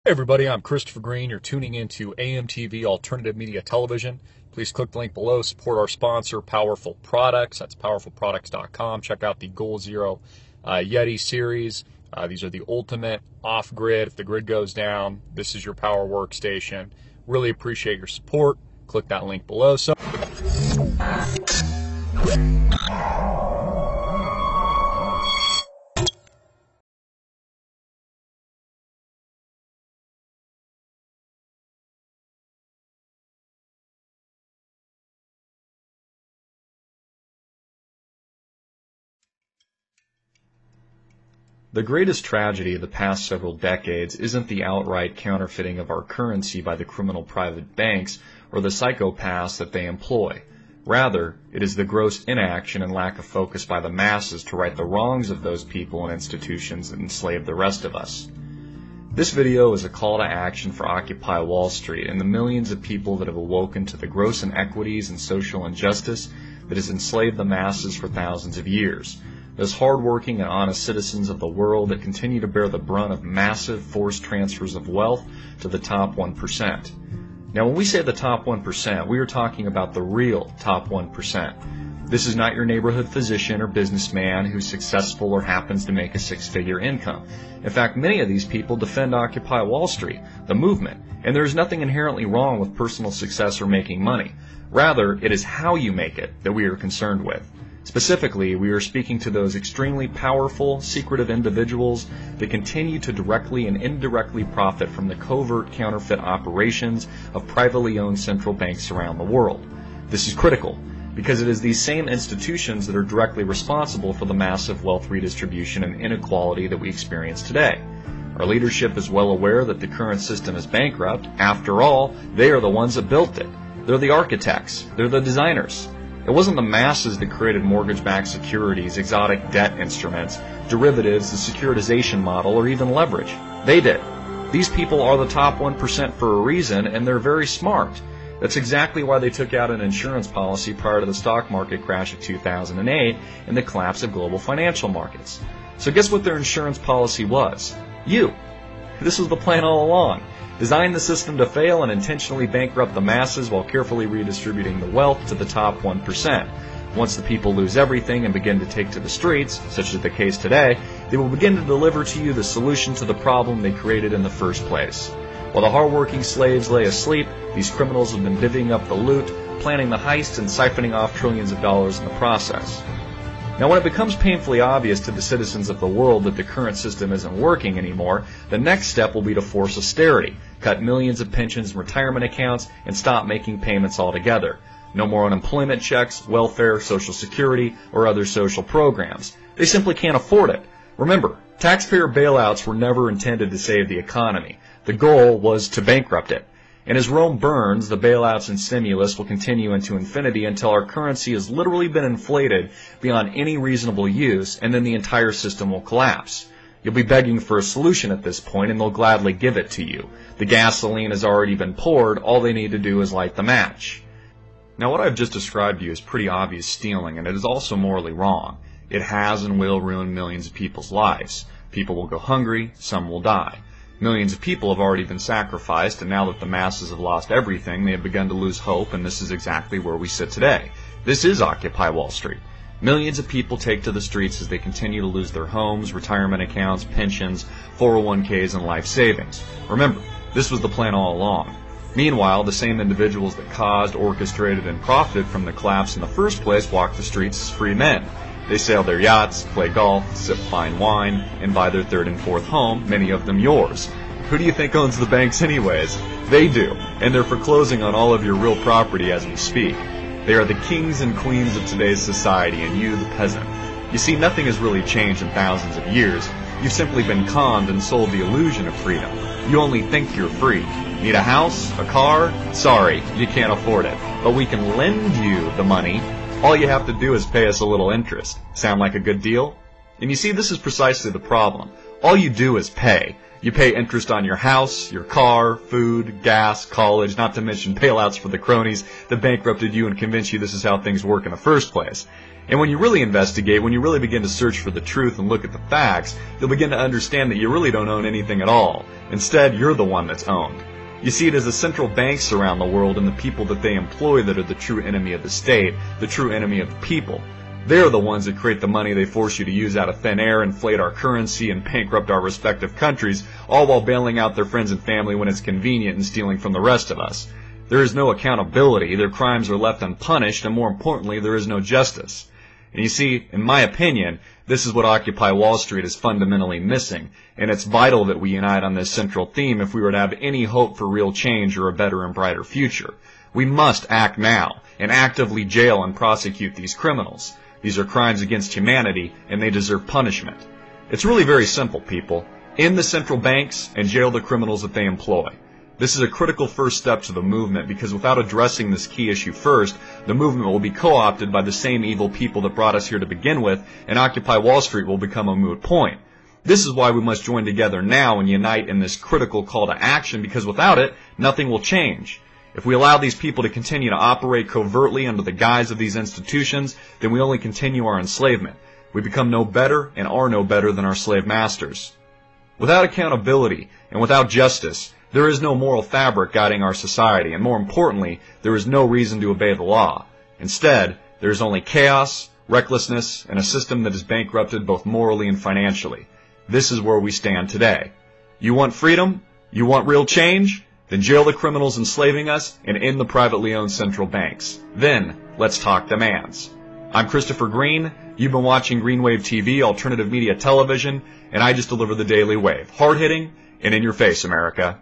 Hey everybody, I'm Christopher Green. You're tuning into AMTV Alternative Media Television. Please click the link below, support our sponsor, Powerful Products. That's powerfulproducts.com. Check out the Goal Zero Yeti series. These are the ultimate off-grid. If the grid goes down, this is your power workstation. Really appreciate your support. Click that link below. The greatest tragedy of the past several decades isn't the outright counterfeiting of our currency by the criminal private banks or the psychopaths that they employ. Rather, it is the gross inaction and lack of focus by the masses to right the wrongs of those people and institutions that enslave the rest of us. This video is a call to action for Occupy Wall Street and the millions of people that have awoken to the gross inequities and social injustice that has enslaved the masses for thousands of years. Those hardworking and honest citizens of the world that continue to bear the brunt of massive forced transfers of wealth to the top 1%. Now, when we say the top 1%, we are talking about the real top 1%. This is not your neighborhood physician or businessman who's successful or happens to make a six-figure income. In fact, many of these people defend Occupy Wall Street, the movement, and there is nothing inherently wrong with personal success or making money. Rather, it is how you make it that we are concerned with. Specifically, we are speaking to those extremely powerful, secretive individuals that continue to directly and indirectly profit from the covert counterfeit operations of privately owned central banks around the world. This is critical because it is these same institutions that are directly responsible for the massive wealth redistribution and inequality that we experience today. Our leadership is well aware that the current system is bankrupt. After all, they are the ones that built it. They're the architects. They're the designers. It wasn't the masses that created mortgage-backed securities, exotic debt instruments, derivatives, the securitization model, or even leverage. They did. These people are the top 1% for a reason, and they're very smart. That's exactly why they took out an insurance policy prior to the stock market crash of 2008 and the collapse of global financial markets. So guess what their insurance policy was? You. This was the plan all along. Design the system to fail and intentionally bankrupt the masses while carefully redistributing the wealth to the top 1%. Once the people lose everything and begin to take to the streets, such as the case today, they will begin to deliver to you the solution to the problem they created in the first place. While the hardworking slaves lay asleep, these criminals have been divvying up the loot, planning the heists, and siphoning off trillions of dollars in the process. Now, when it becomes painfully obvious to the citizens of the world that the current system isn't working anymore, the next step will be to force austerity, cut millions of pensions and retirement accounts, and stop making payments altogether. No more unemployment checks, welfare, Social Security, or other social programs. They simply can't afford it. Remember, taxpayer bailouts were never intended to save the economy. The goal was to bankrupt it. And as Rome burns, the bailouts and stimulus will continue into infinity until our currency has literally been inflated beyond any reasonable use, and then the entire system will collapse. You'll be begging for a solution at this point, and they'll gladly give it to you. The gasoline has already been poured. All they need to do is light the match. Now, what I've just described to you is pretty obvious stealing, and it is also morally wrong. It has and will ruin millions of people's lives. People will go hungry. Some will die. Millions of people have already been sacrificed, and now that the masses have lost everything, they have begun to lose hope, and this is exactly where we sit today. This is Occupy Wall Street. Millions of people take to the streets as they continue to lose their homes, retirement accounts, pensions, 401ks, and life savings. Remember, this was the plan all along. Meanwhile, the same individuals that caused, orchestrated, and profited from the collapse in the first place walk the streets as free men. They sail their yachts, play golf, sip fine wine, and buy their third and fourth home, many of them yours. Who do you think owns the banks anyways? They do, and they're foreclosing on all of your real property as we speak. They are the kings and queens of today's society, and you, the peasant. You see, nothing has really changed in thousands of years. You've simply been conned and sold the illusion of freedom. You only think you're free. Need a house? A car? Sorry, you can't afford it. But we can lend you the money. All you have to do is pay us a little interest. Sound like a good deal? And you see, this is precisely the problem. All you do is pay. You pay interest on your house, your car, food, gas, college, not to mention bailouts for the cronies that bankrupted you and convinced you this is how things work in the first place. And when you really investigate, when you really begin to search for the truth and look at the facts, you'll begin to understand that you really don't own anything at all. Instead, you're the one that's owned. You see it as the central banks around the world and the people that they employ that are the true enemy of the state, the true enemy of the people. They're the ones that create the money they force you to use out of thin air, inflate our currency, and bankrupt our respective countries, all while bailing out their friends and family when it's convenient and stealing from the rest of us. There is no accountability, their crimes are left unpunished, and more importantly, there is no justice. And you see, in my opinion, this is what Occupy Wall Street is fundamentally missing, and it's vital that we unite on this central theme if we were to have any hope for real change or a better and brighter future. We must act now, and actively jail and prosecute these criminals. These are crimes against humanity, and they deserve punishment. It's really very simple, people. End the central banks and jail the criminals that they employ. This is a critical first step to the movement because without addressing this key issue first, the movement will be co-opted by the same evil people that brought us here to begin with, and Occupy Wall Street will become a moot point. This is why we must join together now and unite in this critical call to action, because without it, nothing will change. If we allow these people to continue to operate covertly under the guise of these institutions, then we only continue our enslavement. We become no better and are no better than our slave masters. Without accountability and without justice, there is no moral fabric guiding our society, and more importantly, there is no reason to obey the law. Instead, there is only chaos, recklessness, and a system that is bankrupted both morally and financially. This is where we stand today. You want freedom? You want real change? Then jail the criminals enslaving us and end the privately owned central banks. Then, let's talk demands. I'm Christopher Green. You've been watching Greenwave TV, alternative media television, and I just deliver the Daily Wave. Hard-hitting and in your face, America.